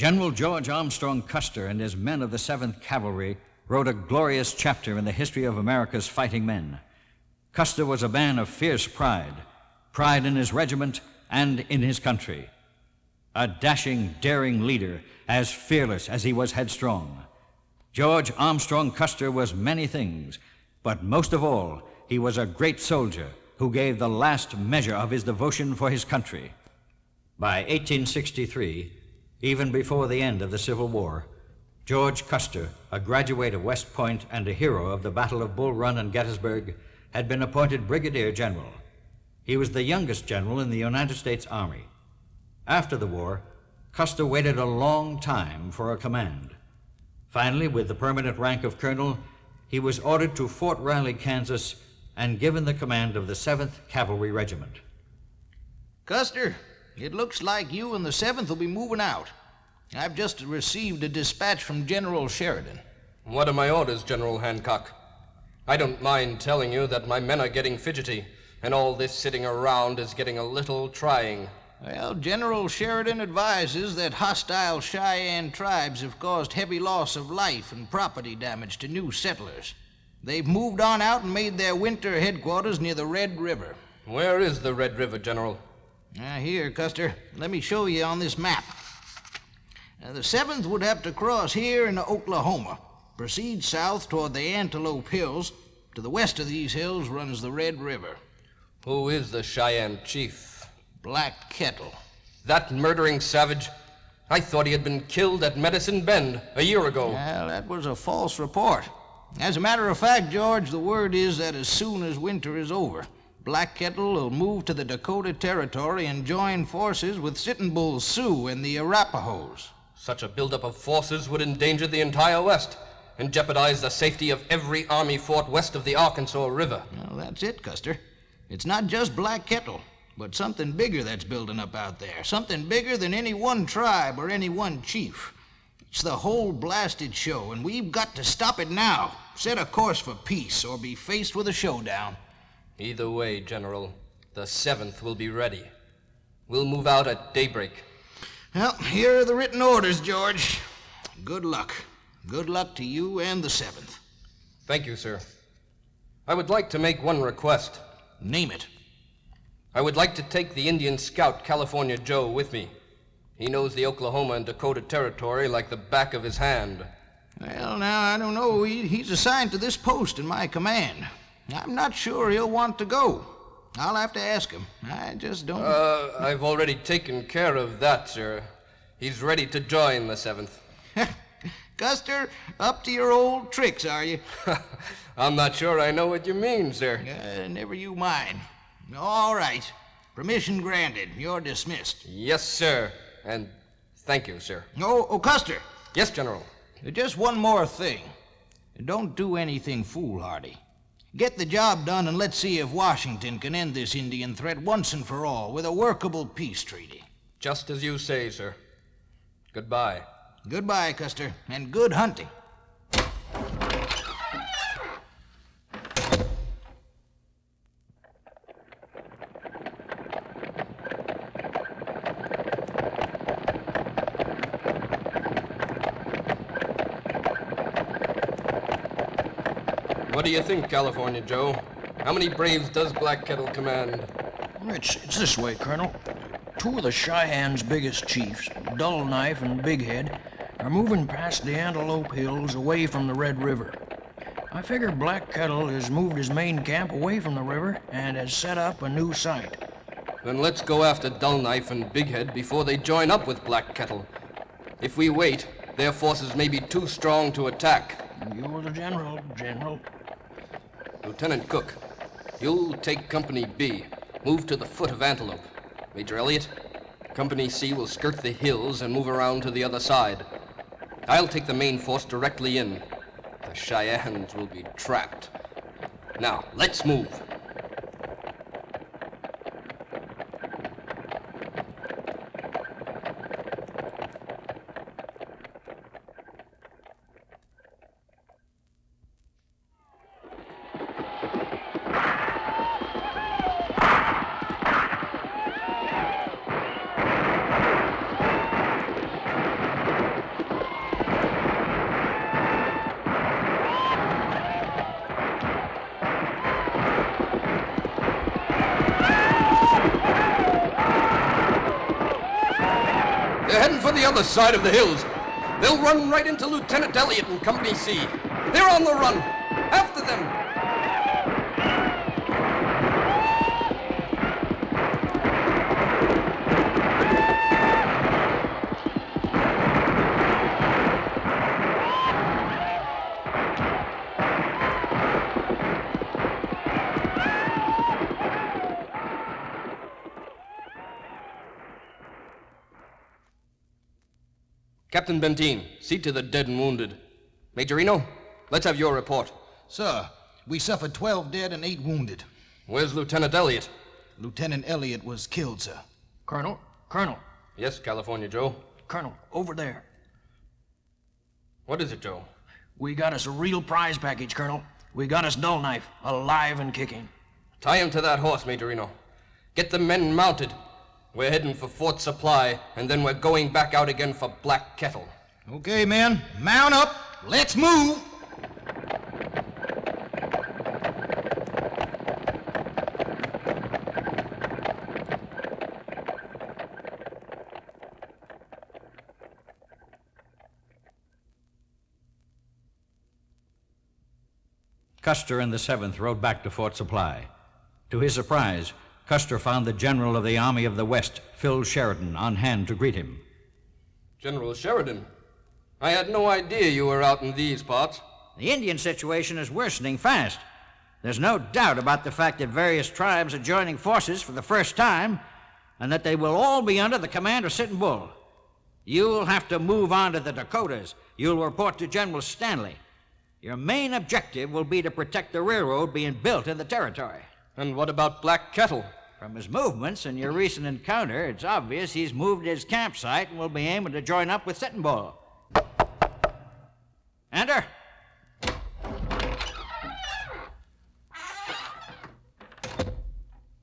General George Armstrong Custer and his men of the 7th Cavalry wrote a glorious chapter in the history of America's fighting men. Custer was a man of fierce pride in his regiment and in his country. A dashing, daring leader, as fearless as he was headstrong. George Armstrong Custer was many things, but most of all, he was a great soldier who gave the last measure of his devotion for his country. By 1863, even before the end of the Civil War, George Custer, a graduate of West Point and a hero of the Battle of Bull Run and Gettysburg, had been appointed Brigadier General. He was the youngest general in the United States Army. After the war, Custer waited a long time for a command. Finally, with the permanent rank of colonel, he was ordered to Fort Riley, Kansas, and given the command of the 7th Cavalry Regiment. Custer, it looks like you and the 7th will be moving out. I've just received a dispatch from General Sheridan. What are my orders, General Hancock? I don't mind telling you that my men are getting fidgety, and all this sitting around is getting a little trying. Well, General Sheridan advises that hostile Cheyenne tribes have caused heavy loss of life and property damage to new settlers. They've moved on out and made their winter headquarters near the Red River. Where is the Red River, General? Here, Custer. Let me show you on this map. The 7th would have to cross here into Oklahoma, proceed south toward the Antelope Hills. To the west of these hills runs the Red River. Who is the Cheyenne chief? Black Kettle. That murdering savage? I thought he had been killed at Medicine Bend a year ago. Well, that was a false report. As a matter of fact, George, the word is that as soon as winter is over, Black Kettle will move to the Dakota Territory and join forces with Sitting Bull's Sioux and the Arapahoes. Such a buildup of forces would endanger the entire West and jeopardize the safety of every army fort west of the Arkansas River. Well, that's it, Custer. It's not just Black Kettle, but something bigger that's building up out there. Something bigger than any one tribe or any one chief. It's the whole blasted show, and we've got to stop it now. Set a course for peace or be faced with a showdown. Either way, General, the 7th will be ready. We'll move out at daybreak. Well, here are the written orders, George. Good luck. Good luck to you and the 7th. Thank you, sir. I would like to make one request. Name it. I would like to take the Indian scout California Joe with me. He knows the Oklahoma and Dakota Territory like the back of his hand. Well, now, I don't know. He's assigned to this post in my command. I'm not sure he'll want to go. I'll have to ask him. I just don't... I've already taken care of that, sir. He's ready to join the 7th. Custer, up to your old tricks, are you? I'm not sure I know what you mean, sir. Never you mind. All right. Permission granted. You're dismissed. Yes, sir. And thank you, sir. Oh, Custer. Yes, General. Just one more thing. Don't do anything foolhardy. Get the job done and let's see if Washington can end this Indian threat once and for all with a workable peace treaty. Just as you say, sir. Goodbye. Goodbye, Custer, and good hunting. What do you think, California Joe? How many braves does Black Kettle command? It's this way, Colonel. Two of the Cheyenne's biggest chiefs, Dull Knife and Big Head, are moving past the Antelope Hills away from the Red River. I figure Black Kettle has moved his main camp away from the river and has set up a new site. Then let's go after Dull Knife and Big Head before they join up with Black Kettle. If we wait, their forces may be too strong to attack. You're the general, General. Lieutenant Cook, you'll take Company B. Move to the foot of Antelope. Major Elliott, Company C will skirt the hills and move around to the other side. I'll take the main force directly in. The Cheyennes will be trapped. Now, let's move. the other side of the hills. They'll run right into Lieutenant Elliott and Company C. They're on the run. After them. Captain Benteen, see to the dead and wounded. Major Reno, let's have your report. Sir, we suffered 12 dead and 8 wounded. Where's Lieutenant Elliott? Lieutenant Elliott was killed, sir. Colonel, Yes, California Joe. Colonel, over there. What is it, Joe? We got us a real prize package, Colonel. We got us Dull Knife, alive and kicking. Tie him to that horse, Major Reno. Get the men mounted. We're heading for Fort Supply, and then we're going back out again for Black Kettle. Okay, men, mount up. Let's move. Custer and the 7th rode back to Fort Supply. To his surprise, Custer found the General of the Army of the West, Phil Sheridan, on hand to greet him. General Sheridan, I had no idea you were out in these parts. The Indian situation is worsening fast. There's no doubt about the fact that various tribes are joining forces for the first time, and that they will all be under the command of Sitting Bull. You'll have to move on to the Dakotas. You'll report to General Stanley. Your main objective will be to protect the railroad being built in the territory. And what about Black Kettle? From his movements and your recent encounter, it's obvious he's moved his campsite and will be aiming to join up with Sitting Bull. Enter.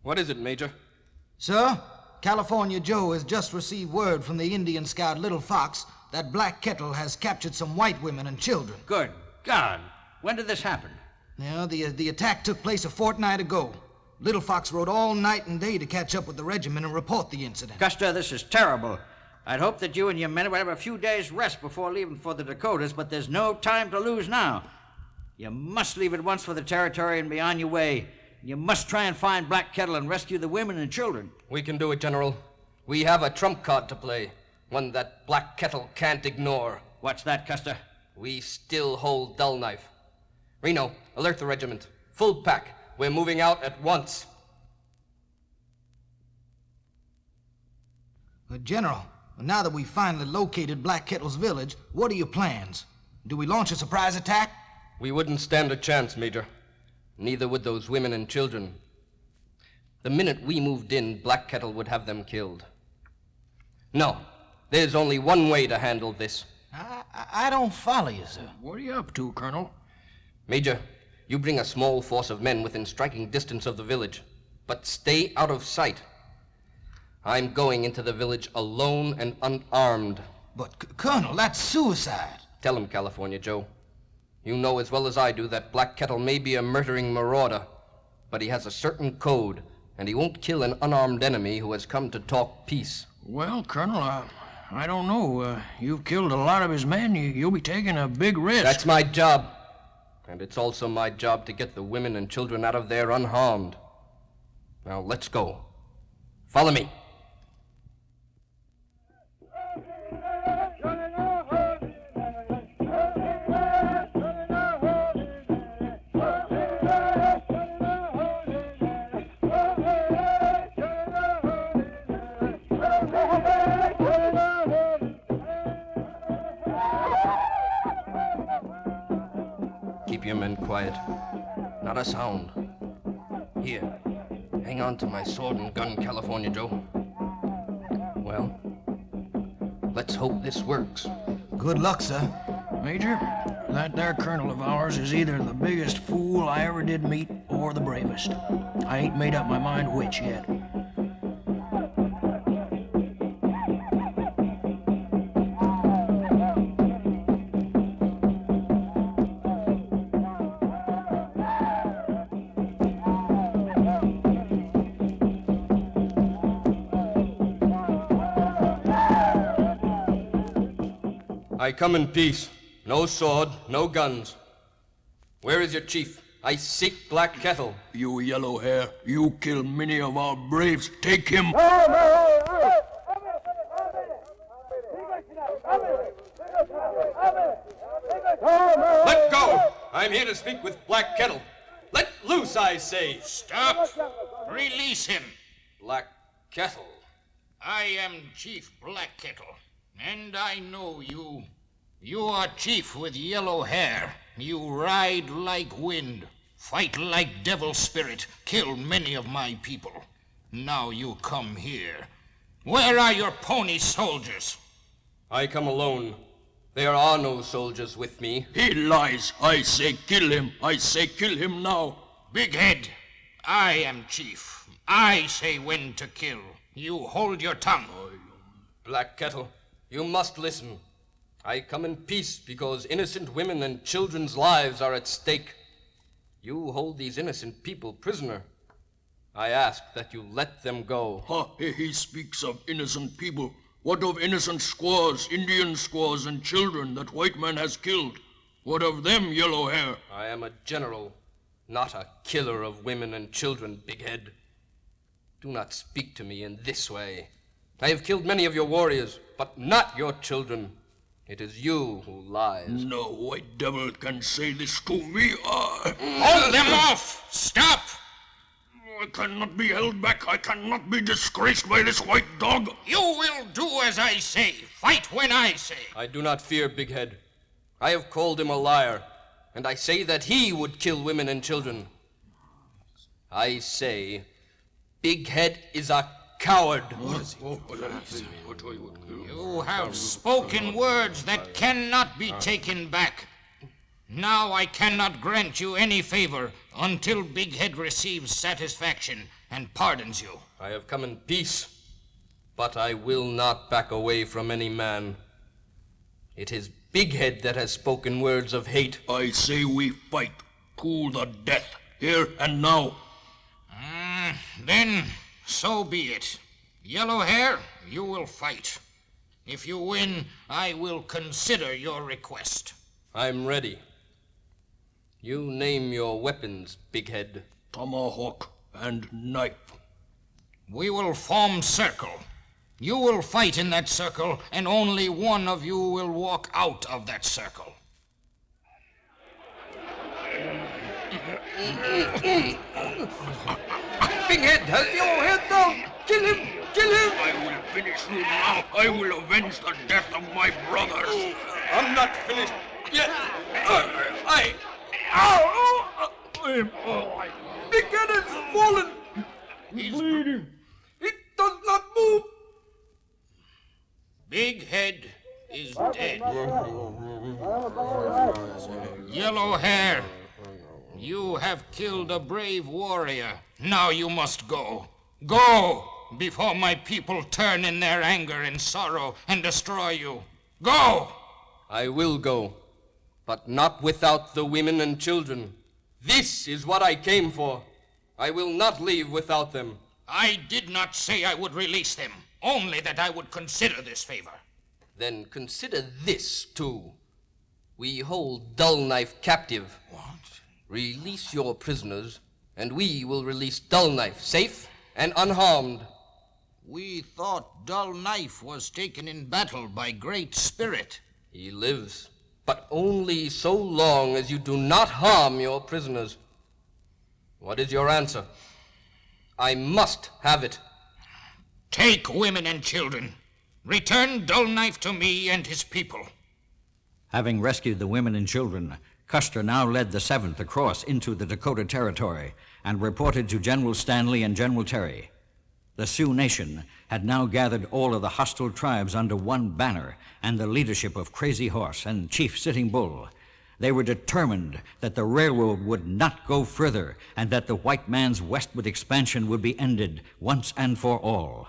What is it, Major? Sir, California Joe has just received word from the Indian scout Little Fox that Black Kettle has captured some white women and children. Good God. When did this happen? Yeah, the attack took place a fortnight ago. Little Fox rode all night and day to catch up with the regiment and report the incident. Custer, this is terrible. I'd hoped that you and your men would have a few days' rest before leaving for the Dakotas, but there's no time to lose now. You must leave at once for the territory and be on your way. You must try and find Black Kettle and rescue the women and children. We can do it, General. We have a trump card to play, one that Black Kettle can't ignore. What's that, Custer? We still hold Dull Knife. Reno, alert the regiment. Full pack. We're moving out at once. General, now that we've finally located Black Kettle's village, what are your plans? Do we launch a surprise attack? We wouldn't stand a chance, Major. Neither would those women and children. The minute we moved in, Black Kettle would have them killed. No, there's only one way to handle this. I don't follow you, sir. What are you up to, Colonel? Major, you bring a small force of men within striking distance of the village, but stay out of sight. I'm going into the village alone and unarmed. But, Colonel, that's suicide. Tell him, California Joe. You know as well as I do that Black Kettle may be a murdering marauder, but he has a certain code, and he won't kill an unarmed enemy who has come to talk peace. Well, Colonel, I don't know. You've killed a lot of his men. You'll be taking a big risk. That's my job. And it's also my job to get the women and children out of there unharmed. Now, let's go. Follow me. Keep your men quiet. Not a sound. Here, hang on to my sword and gun, California Joe. Well, let's hope this works. Good luck, sir. Major, that there colonel of ours is either the biggest fool I ever did meet or the bravest. I ain't made up my mind which yet. I come in peace. No sword, no guns. Where is your chief? I seek Black Kettle. You yellow hair, you kill many of our braves. Take him. Let go! I'm here to speak with Black Kettle. Let loose, I say. Stop! Release him! Black Kettle. I am Chief Black Kettle, and I know you. You are chief with yellow hair. You ride like wind, fight like devil spirit, kill many of my people. Now you come here. Where are your pony soldiers? I come alone. There are no soldiers with me. He lies. I say kill him. I say kill him now. Big Head, I am chief. I say when to kill. You hold your tongue. Black Kettle, you must listen. I come in peace because innocent women and children's lives are at stake. You hold these innocent people prisoner. I ask that you let them go. He speaks of innocent people. What of innocent squaws, Indian squaws, and children that white man has killed? What of them, yellow hair? I am a general, not a killer of women and children, Big Head. Do not speak to me in this way. I have killed many of your warriors, but not your children. It is you who lies. No white devil can say this to me. Hold them off! Stop! I cannot be held back. I cannot be disgraced by this white dog. You will do as I say. Fight when I say. I do not fear Big Head. I have called him a liar, and I say that he would kill women and children. I say Big Head is a coward. You have spoken words that cannot be taken back. Now I cannot grant you any favor until Big Head receives satisfaction and pardons you. I have come in peace, but I will not back away from any man. It is Big Head that has spoken words of hate. I say we fight to the death, here and now. Then so be it. Yellow Hair, you will fight. If you win, I will consider your request. I'm ready. You name your weapons, Big Head. Tomahawk and knife. We will form circle. You will fight in that circle, and only one of you will walk out of that circle. Big Head has your head down! Kill him! Kill him! I will finish you now. I will avenge the death of my brothers. I'm not finished yet. Big Head has fallen. He's bleeding. It does not move. Big Head is dead. Yellow Hair, you have killed a brave warrior. Now you must go. Go, before my people turn in their anger and sorrow and destroy you. Go! I will go, but not without the women and children. This is what I came for. I will not leave without them. I did not say I would release them, only that I would consider this favor. Then consider this, too. We hold Dull Knife captive. What? Release your prisoners, and we will release Dull Knife, safe and unharmed. We thought Dull Knife was taken in battle by Great Spirit. He lives, but only so long as you do not harm your prisoners. What is your answer? I must have it. Take women and children. Return Dull Knife to me and his people. Having rescued the women and children, Custer now led the 7th across into the Dakota Territory and reported to General Stanley and General Terry. The Sioux Nation had now gathered all of the hostile tribes under one banner and the leadership of Crazy Horse and Chief Sitting Bull. They were determined that the railroad would not go further and that the white man's westward expansion would be ended once and for all.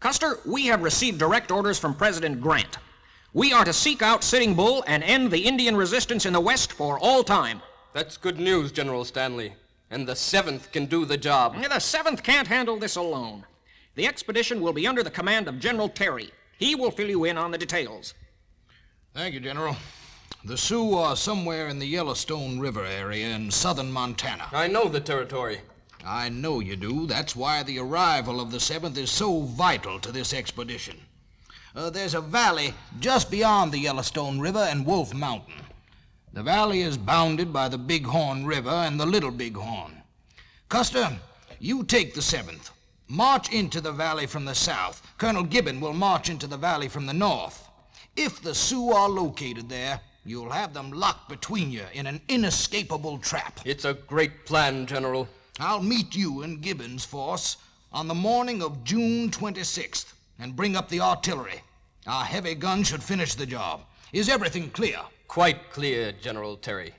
Custer, we have received direct orders from President Grant. We are to seek out Sitting Bull and end the Indian resistance in the West for all time. That's good news, General Stanley. And the 7th can do the job. The 7th can't handle this alone. The expedition will be under the command of General Terry. He will fill you in on the details. Thank you, General. The Sioux are somewhere in the Yellowstone River area in southern Montana. I know the territory. I know you do. That's why the arrival of the 7th is so vital to this expedition. There's a valley just beyond the Yellowstone River and Wolf Mountain. The valley is bounded by the Bighorn River and the Little Bighorn. Custer, you take the 7th. March into the valley from the south. Colonel Gibbon will march into the valley from the north. If the Sioux are located there, you'll have them locked between you in an inescapable trap. It's a great plan, General. I'll meet you and Gibbon's force on the morning of June 26th and bring up the artillery. Our heavy guns should finish the job. Is everything clear? Quite clear, General Terry.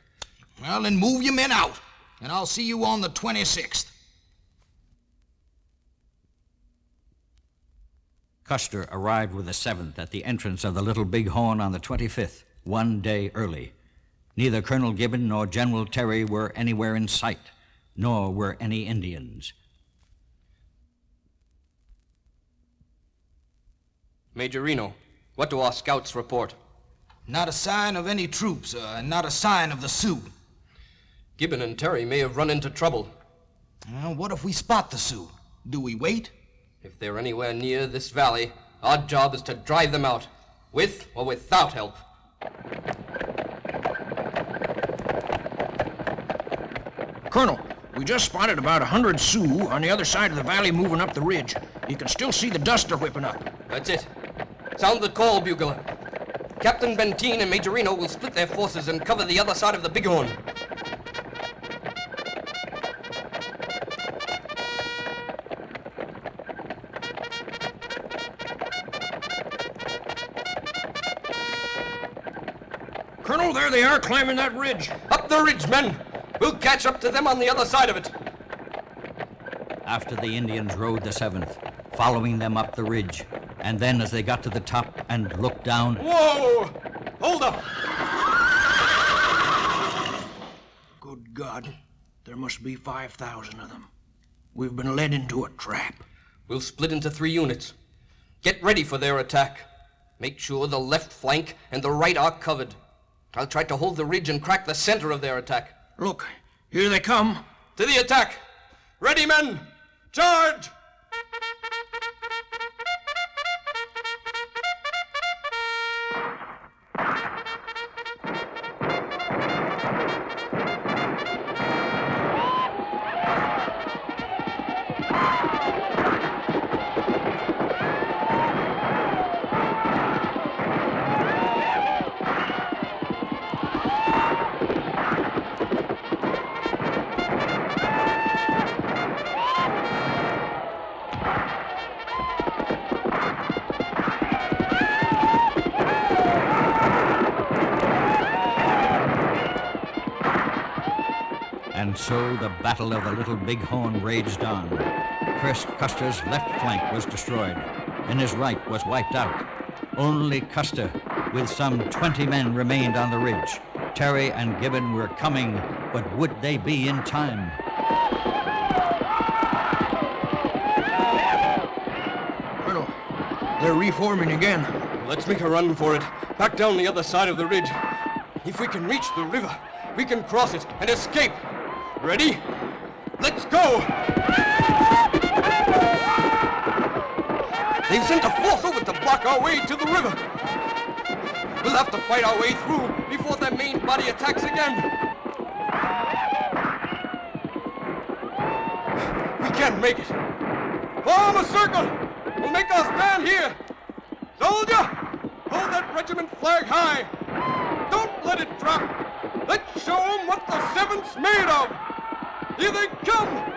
Well, then move your men out, and I'll see you on the 26th. Custer arrived with the 7th at the entrance of the Little Bighorn on the 25th, 1 day early. Neither Colonel Gibbon nor General Terry were anywhere in sight, nor were any Indians. Major Reno, what do our scouts report? Not a sign of any troops, and not a sign of the Sioux. Gibbon and Terry may have run into trouble. What if we spot the Sioux? Do we wait? If they're anywhere near this valley, our job is to drive them out, with or without help. Colonel, we just spotted about 100 Sioux on the other side of the valley moving up the ridge. You can still see the dust they're whipping up. That's it. Sound the call, bugler. Captain Benteen and Major Reno will split their forces and cover the other side of the Bighorn. Colonel, there they are climbing that ridge. Up the ridge, men! We'll catch up to them on the other side of it. After the Indians rode the 7th, following them up the ridge, and then as they got to the top and looked down... Whoa! Hold up! Good God, there must be 5,000 of them. We've been led into a trap. We'll split into 3 units. Get ready for their attack. Make sure the left flank and the right are covered. I'll try to hold the ridge and crack the center of their attack. Look, here they come. To the attack! Ready, men! Charge! And so the Battle of the Little Bighorn raged on. First, Custer's left flank was destroyed, and his right was wiped out. Only Custer, with some 20 men, remained on the ridge. Terry and Gibbon were coming, but would they be in time? Colonel, they're reforming again. Let's make a run for it. Back down the other side of the ridge. If we can reach the river, we can cross it and escape. Ready? Let's go! They've sent a force over to block our way to the river. We'll have to fight our way through before their main body attacks again. We can't make it. Form a circle! We'll make our stand here. Soldier, hold that regiment flag high. Don't let it drop. Let's show them what the 7th's made of. Here they come.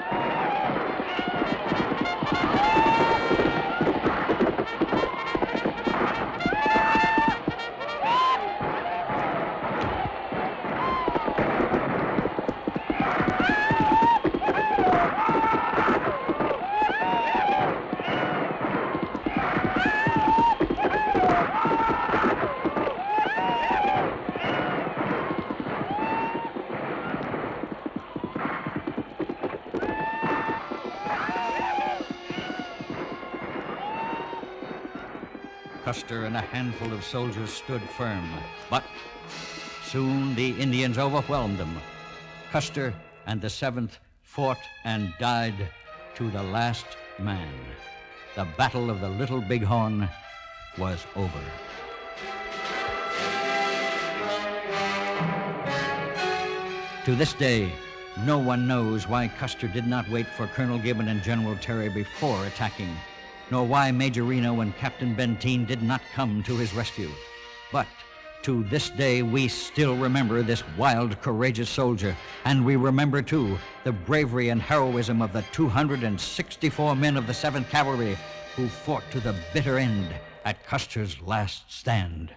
Custer and a handful of soldiers stood firm, but soon the Indians overwhelmed them. Custer and the 7th fought and died to the last man. The Battle of the Little Bighorn was over. To this day, no one knows why Custer did not wait for Colonel Gibbon and General Terry before attacking, nor why Major Reno and Captain Benteen did not come to his rescue. But to this day, we still remember this wild, courageous soldier, and we remember, too, the bravery and heroism of the 264 men of the 7th Cavalry who fought to the bitter end at Custer's last stand.